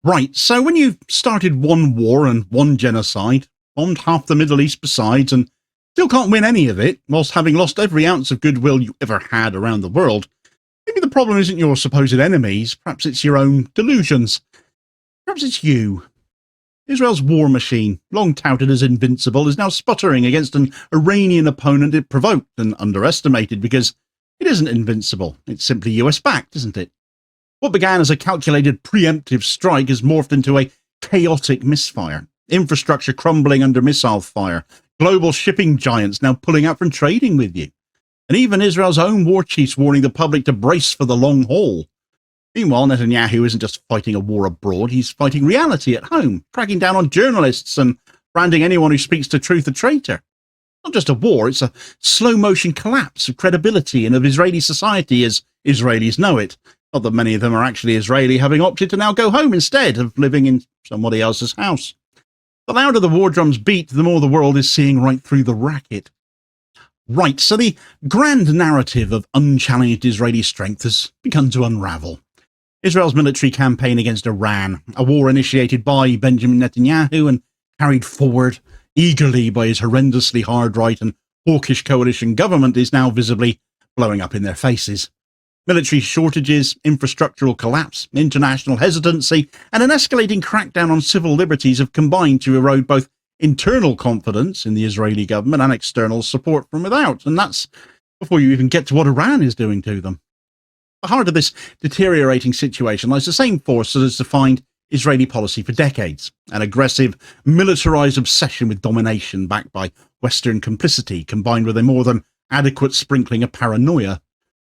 Right, so when you've started one war and one genocide, bombed half the Middle East besides, and still can't win any of it, whilst having lost every ounce of goodwill you ever had around the world, maybe the problem isn't your supposed enemies, perhaps it's your own delusions. Perhaps it's you. Israel's war machine, long touted as invincible, is now sputtering against an Iranian opponent it provoked and underestimated because it isn't invincible. It's simply US-backed, isn't it? What began as a calculated pre-emptive strike has morphed into a chaotic misfire. Infrastructure crumbling under missile fire. Global shipping giants now pulling out from trading with you. And even Israel's own war chiefs warning the public to brace for the long haul. Meanwhile, Netanyahu isn't just fighting a war abroad, he's fighting reality at home, cracking down on journalists and branding anyone who speaks the truth a traitor. Not just a war, it's a slow-motion collapse of credibility and of Israeli society as Israelis know it. Not that many of them are actually Israeli, having opted to now go home instead of living in somebody else's house. The louder the war drums beat, the more the world is seeing right through the racket. Right, so the grand narrative of unchallenged Israeli strength has begun to unravel. Israel's military campaign against Iran, a war initiated by Benjamin Netanyahu and carried forward eagerly by his horrendously hard-right and hawkish coalition government, is now visibly blowing up in their faces. Military shortages, infrastructural collapse, international hesitancy, and an escalating crackdown on civil liberties have combined to erode both internal confidence in the Israeli government and external support from without. And that's before you even get to what Iran is doing to them. At the heart of this deteriorating situation lies the same force that has defined Israeli policy for decades, an aggressive, militarized obsession with domination backed by Western complicity, combined with a more than adequate sprinkling of paranoia.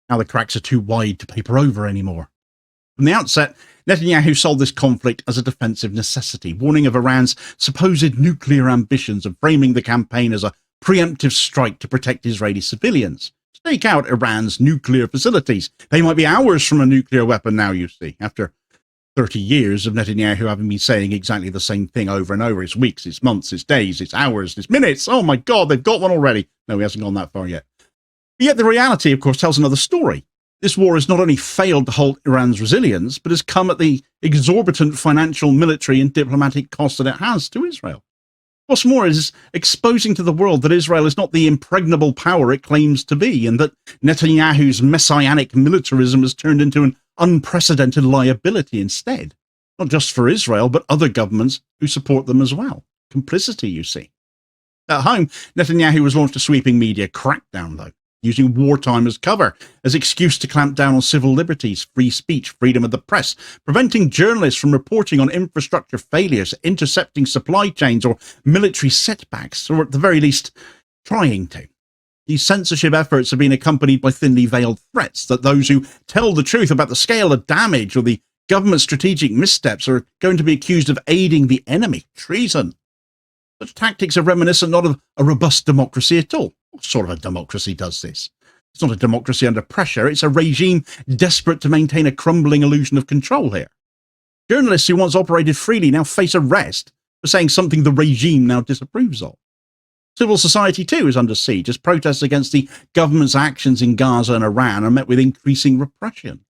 Now the cracks are too wide to paper over anymore. From the outset, Netanyahu sold this conflict as a defensive necessity, warning of Iran's supposed nuclear ambitions and framing the campaign as a preemptive strike to protect Israeli civilians. To take out Iran's nuclear facilities. They might be hours from a nuclear weapon now, you see, after 30 years of Netanyahu having been saying exactly the same thing over and over. It's weeks, it's months, it's days, it's hours, it's minutes. Oh my God, they've got one already. No, he hasn't gone that far yet. But yet the reality, of course, tells another story. This war has not only failed to halt Iran's resilience, but has come at the exorbitant financial, military and diplomatic cost that it has to Israel. What's more is exposing to the world that Israel is not the impregnable power it claims to be, and that Netanyahu's messianic militarism has turned into an unprecedented liability instead. Not just for Israel, but other governments who support them as well. Complicity, you see. At home, Netanyahu has launched a sweeping media crackdown, though, using wartime as cover, as excuse to clamp down on civil liberties, free speech, freedom of the press, preventing journalists from reporting on infrastructure failures, intercepting supply chains or military setbacks, or at the very least, trying to. These censorship efforts have been accompanied by thinly veiled threats that those who tell the truth about the scale of damage or the government's strategic missteps are going to be accused of aiding the enemy, treason. Such tactics are reminiscent not of a robust democracy at all. What sort of a democracy does this? It's not a democracy under pressure, it's a regime desperate to maintain a crumbling illusion of control here. Journalists who once operated freely now face arrest for saying something the regime now disapproves of. Civil society too is under siege as protests against the government's actions in Gaza and Iran are met with increasing repression.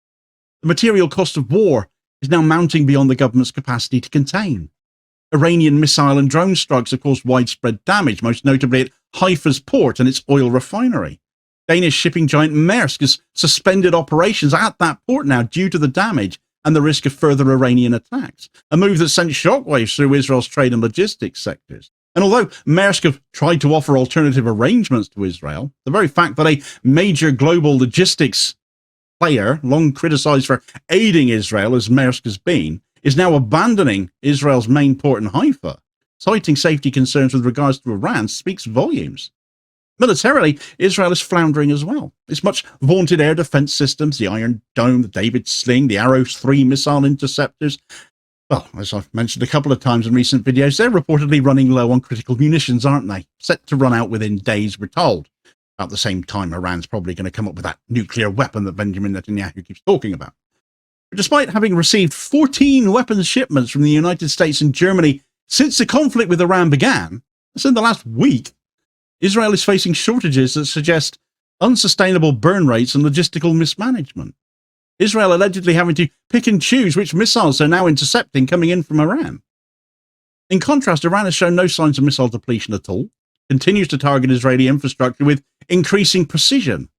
The material cost of war is now mounting beyond the government's capacity to contain. Iranian missile and drone strikes have caused widespread damage, most notably at Haifa's port and its oil refinery. Danish shipping giant Maersk has suspended operations at that port now due to the damage and the risk of further Iranian attacks, a move that sent shockwaves through Israel's trade and logistics sectors. And although Maersk have tried to offer alternative arrangements to Israel, the very fact that a major global logistics player, long criticized for aiding Israel as Maersk has been, is now abandoning Israel's main port in Haifa, citing safety concerns with regards to Iran, speaks volumes. Militarily, Israel is floundering as well. Its much vaunted air defense systems, the Iron Dome, the David Sling, the Arrow 3 missile interceptors, well, as I've mentioned a couple of times in recent videos, they're reportedly running low on critical munitions, aren't they? Set to run out within days, we're told. About the same time, Iran's probably going to come up with that nuclear weapon that Benjamin Netanyahu keeps talking about. But despite having received 14 weapons shipments from the United States and Germany since the conflict with Iran began, that's in the last week, Israel is facing shortages that suggest unsustainable burn rates and logistical mismanagement. Israel allegedly having to pick and choose which missiles they're now intercepting coming in from Iran. In contrast, Iran has shown no signs of missile depletion at all, continues to target Israeli infrastructure with increasing precision.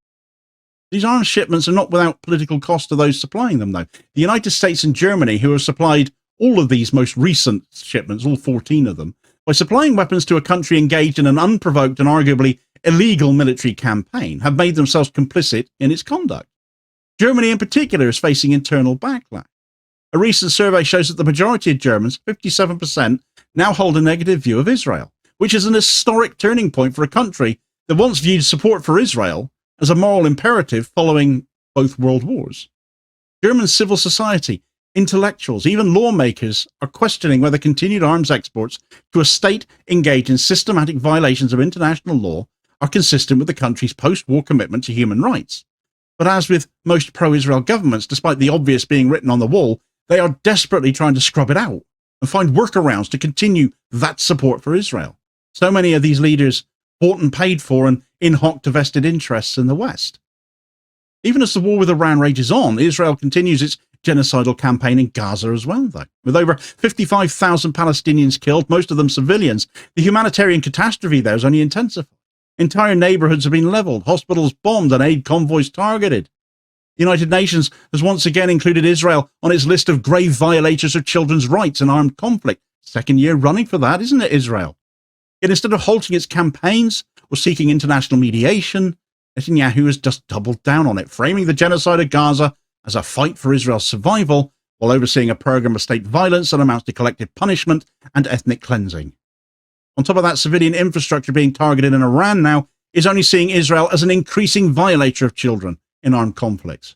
These arms shipments are not without political cost to those supplying them, though. The United States and Germany, who have supplied all of these most recent shipments, all 14 of them, by supplying weapons to a country engaged in an unprovoked and arguably illegal military campaign, have made themselves complicit in its conduct. Germany in particular is facing internal backlash. A recent survey shows that the majority of Germans, 57%, now hold a negative view of Israel, which is an historic turning point for a country that once viewed support for Israel as a moral imperative following both world wars. German civil society, intellectuals, even lawmakers are questioning whether continued arms exports to a state engaged in systematic violations of international law are consistent with the country's post-war commitment to human rights. But as with most pro-Israel governments, despite the obvious being written on the wall, they are desperately trying to scrub it out and find workarounds to continue that support for Israel. So many of these leaders bought and paid for and in hoc to vested interests in the West. Even as the war with Iran rages on, Israel continues its genocidal campaign in Gaza as well, though. With over 55,000 Palestinians killed, most of them civilians, the humanitarian catastrophe there has only intensified. Entire neighborhoods have been leveled, hospitals bombed, and aid convoys targeted. The United Nations has once again included Israel on its list of grave violators of children's rights in armed conflict. Second year running for that, isn't it, Israel? Yet instead of halting its campaigns or seeking international mediation, Netanyahu has just doubled down on it, framing the genocide of Gaza as a fight for Israel's survival, while overseeing a program of state violence that amounts to collective punishment and ethnic cleansing. On top of that, civilian infrastructure being targeted in Iran now is only seeing Israel as an increasing violator of children in armed conflicts.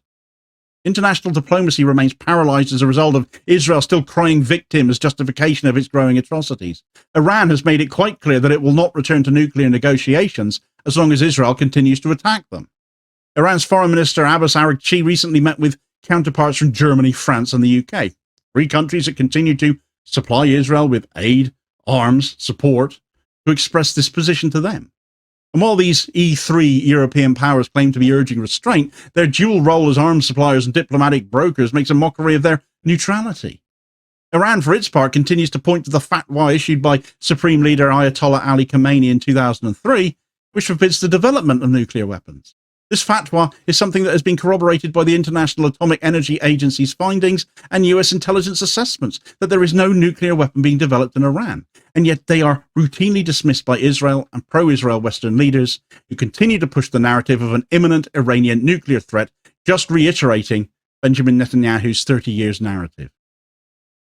International diplomacy remains paralyzed as a result of Israel still crying victim as justification of its growing atrocities. Iran has made it quite clear that it will not return to nuclear negotiations as long as Israel continues to attack them. Iran's Foreign Minister Abbas Araghchi recently met with counterparts from Germany, France, and the UK, three countries that continue to supply Israel with aid, arms, support, to express this position to them. And while these E3 European powers claim to be urging restraint, their dual role as arms suppliers and diplomatic brokers makes a mockery of their neutrality. Iran, for its part, continues to point to the fatwa issued by Supreme Leader Ayatollah Ali Khamenei in 2003, which forbids the development of nuclear weapons. This fatwa is something that has been corroborated by the International Atomic Energy Agency's findings and US intelligence assessments that there is no nuclear weapon being developed in Iran, and yet they are routinely dismissed by Israel and pro-Israel Western leaders who continue to push the narrative of an imminent Iranian nuclear threat, just reiterating Benjamin Netanyahu's 30 years narrative.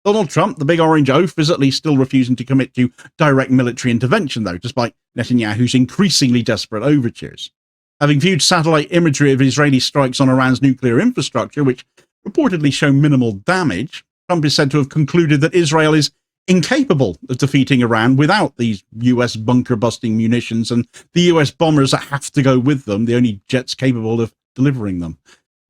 Donald Trump, the big orange oaf, is at least still refusing to commit to direct military intervention, though, despite Netanyahu's increasingly desperate overtures. Having viewed satellite imagery of Israeli strikes on Iran's nuclear infrastructure, which reportedly show minimal damage, Trump is said to have concluded that Israel is incapable of defeating Iran without these US bunker-busting munitions and the US bombers that have to go with them, the only jets capable of delivering them.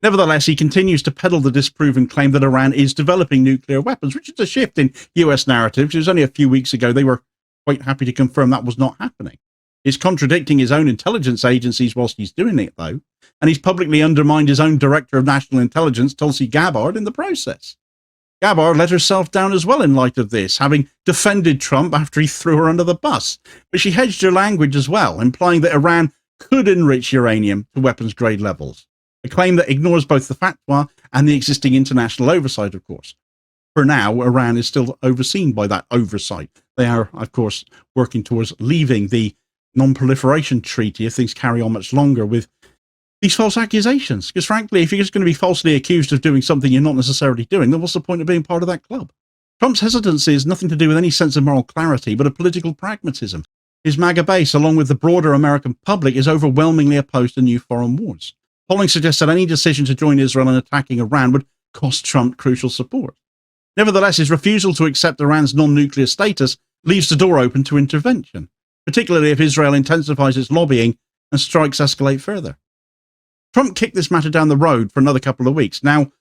Nevertheless, he continues to peddle the disproven claim that Iran is developing nuclear weapons, which is a shift in US narratives. It was only a few weeks ago they were quite happy to confirm that was not happening. He's contradicting his own intelligence agencies whilst he's doing it, though, and he's publicly undermined his own Director of National Intelligence, Tulsi Gabbard, in the process. Gabbard let herself down as well in light of this, having defended Trump after he threw her under the bus. But she hedged her language as well, implying that Iran could enrich uranium to weapons-grade levels, a claim that ignores both the fatwa and the existing international oversight, of course. For now, Iran is still overseen by that oversight. They are, of course, working towards leaving the non-proliferation treaty if things carry on much longer with these false accusations. Because frankly, if you're just going to be falsely accused of doing something you're not necessarily doing, then what's the point of being part of that club? Trump's hesitancy has nothing to do with any sense of moral clarity, but a political pragmatism. His MAGA base, along with the broader American public, is overwhelmingly opposed to new foreign wars. Polling suggests that any decision to join Israel in attacking Iran would cost Trump crucial support. Nevertheless, his refusal to accept Iran's non-nuclear status leaves the door open to intervention, particularly if Israel intensifies its lobbying and strikes escalate further. Trump kicked this matter down the road for another couple of weeks. Now,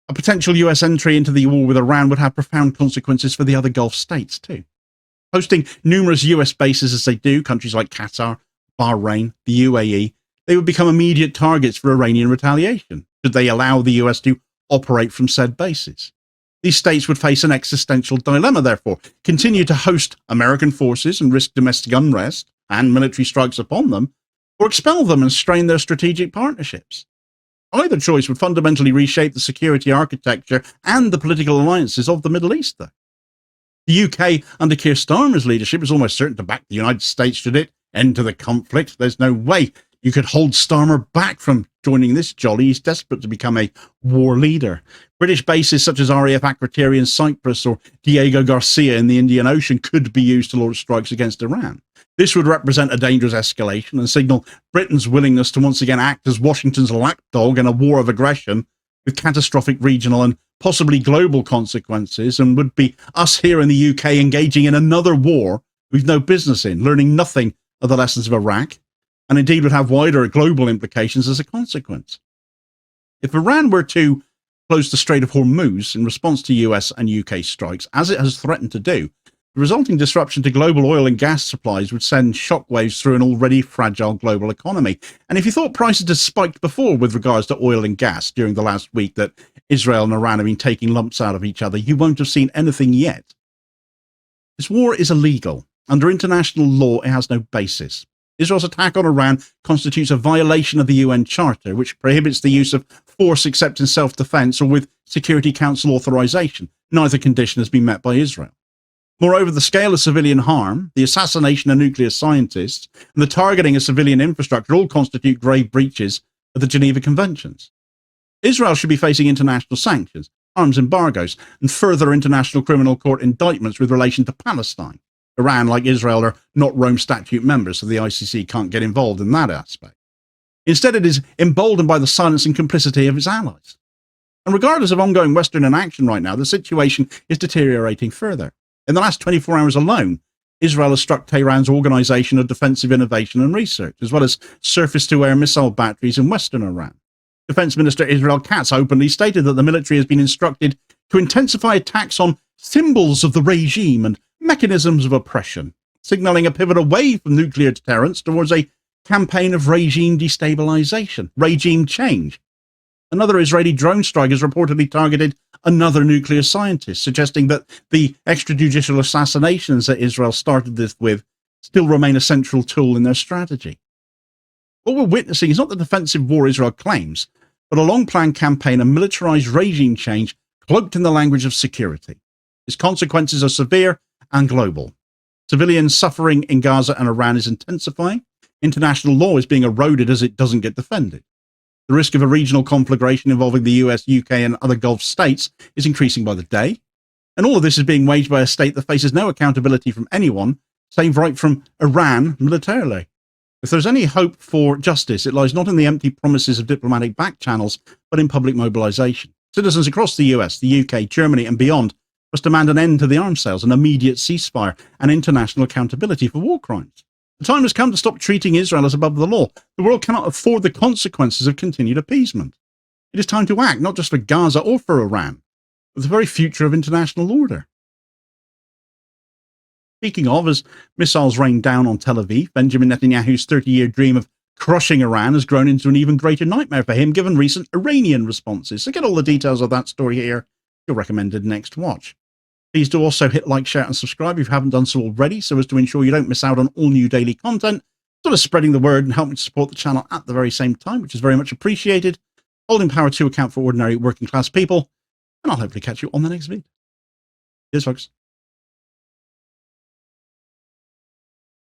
a potential US entry into the war with Iran would have profound consequences for the other Gulf states too. Hosting numerous US bases as they do, countries like Qatar, Bahrain, the UAE, they would become immediate targets for Iranian retaliation. should they allow the US to operate from said bases. These states would face an existential dilemma, therefore: continue to host American forces and risk domestic unrest and military strikes upon them, or expel them and strain their strategic partnerships. Either choice would fundamentally reshape the security architecture and the political alliances of the Middle East, though. The UK, under Keir Starmer's leadership, is almost certain to back the United States should it enter the conflict. There's no way you could hold Starmer back from joining this jolly. He's desperate to become a war leader. British bases such as RAF Akrotiri in Cyprus or Diego Garcia in the Indian Ocean could be used to launch strikes against Iran. This would represent a dangerous escalation and signal Britain's willingness to once again act as Washington's lapdog in a war of aggression with catastrophic regional and possibly global consequences, and would be us here in the UK engaging in another war we've no business in, learning nothing of the lessons of Iraq, and indeed would have wider global implications as a consequence. If Iran were to close the Strait of Hormuz in response to US and UK strikes, as it has threatened to do, the resulting disruption to global oil and gas supplies would send shockwaves through an already fragile global economy. And if you thought prices had spiked before with regards to oil and gas during the last week that Israel and Iran have been taking lumps out of each other, you won't have seen anything yet. This war is illegal. Under international law, it has no basis. Israel's attack on Iran constitutes a violation of the UN Charter, which prohibits the use of force except in self-defense or with Security Council authorization. Neither condition has been met by Israel. Moreover, the scale of civilian harm, the assassination of nuclear scientists, and the targeting of civilian infrastructure all constitute grave breaches of the Geneva Conventions. Israel should be facing international sanctions, arms embargoes, and further International Criminal Court indictments with relation to Palestine. Iran, like Israel, are not Rome Statute members, so the ICC can't get involved in that aspect. Instead, it is emboldened by the silence and complicity of its allies. And regardless of ongoing Western inaction right now, the situation is deteriorating further. In the last 24 hours alone, Israel has struck Tehran's Organization of Defensive Innovation and Research, as well as surface-to-air missile batteries in western Iran. Defense Minister Israel Katz openly stated that the military has been instructed to intensify attacks on symbols of the regime and mechanisms of oppression, signaling a pivot away from nuclear deterrence towards a campaign of regime destabilization, regime change. Another Israeli drone strike has reportedly targeted another nuclear scientist, suggesting that the extrajudicial assassinations that Israel started this with still remain a central tool in their strategy. What we're witnessing is not the defensive war Israel claims, but a long-planned campaign of militarized regime change cloaked in the language of security. Its consequences are severe and global. Civilian suffering in Gaza and Iran is intensifying. International law is being eroded as it doesn't get defended. The risk of a regional conflagration involving the US, UK, and other Gulf states is increasing by the day. And all of this is being waged by a state that faces no accountability from anyone, save right from Iran militarily. If there's any hope for justice, it lies not in the empty promises of diplomatic back channels, but in public mobilization. Citizens across the US, the UK, Germany, and beyond must demand an end to the arms sales, an immediate ceasefire, and international accountability for war crimes. The time has come to stop treating Israel as above the law. The world cannot afford the consequences of continued appeasement. It is time to act, not just for Gaza or for Iran, but the very future of international order. Speaking of, as missiles rain down on Tel Aviv, Benjamin Netanyahu's 30-year dream of crushing Iran has grown into an even greater nightmare for him, given recent Iranian responses. So get all the details of that story here, your recommended next watch. Please do also hit like, share, and subscribe if you haven't done so already, so as to ensure you don't miss out on all new daily content, sort of spreading the word and helping to support the channel at the very same time, which is very much appreciated. Holding power to account for ordinary working class people, and I'll hopefully catch you on the next video. Cheers, folks.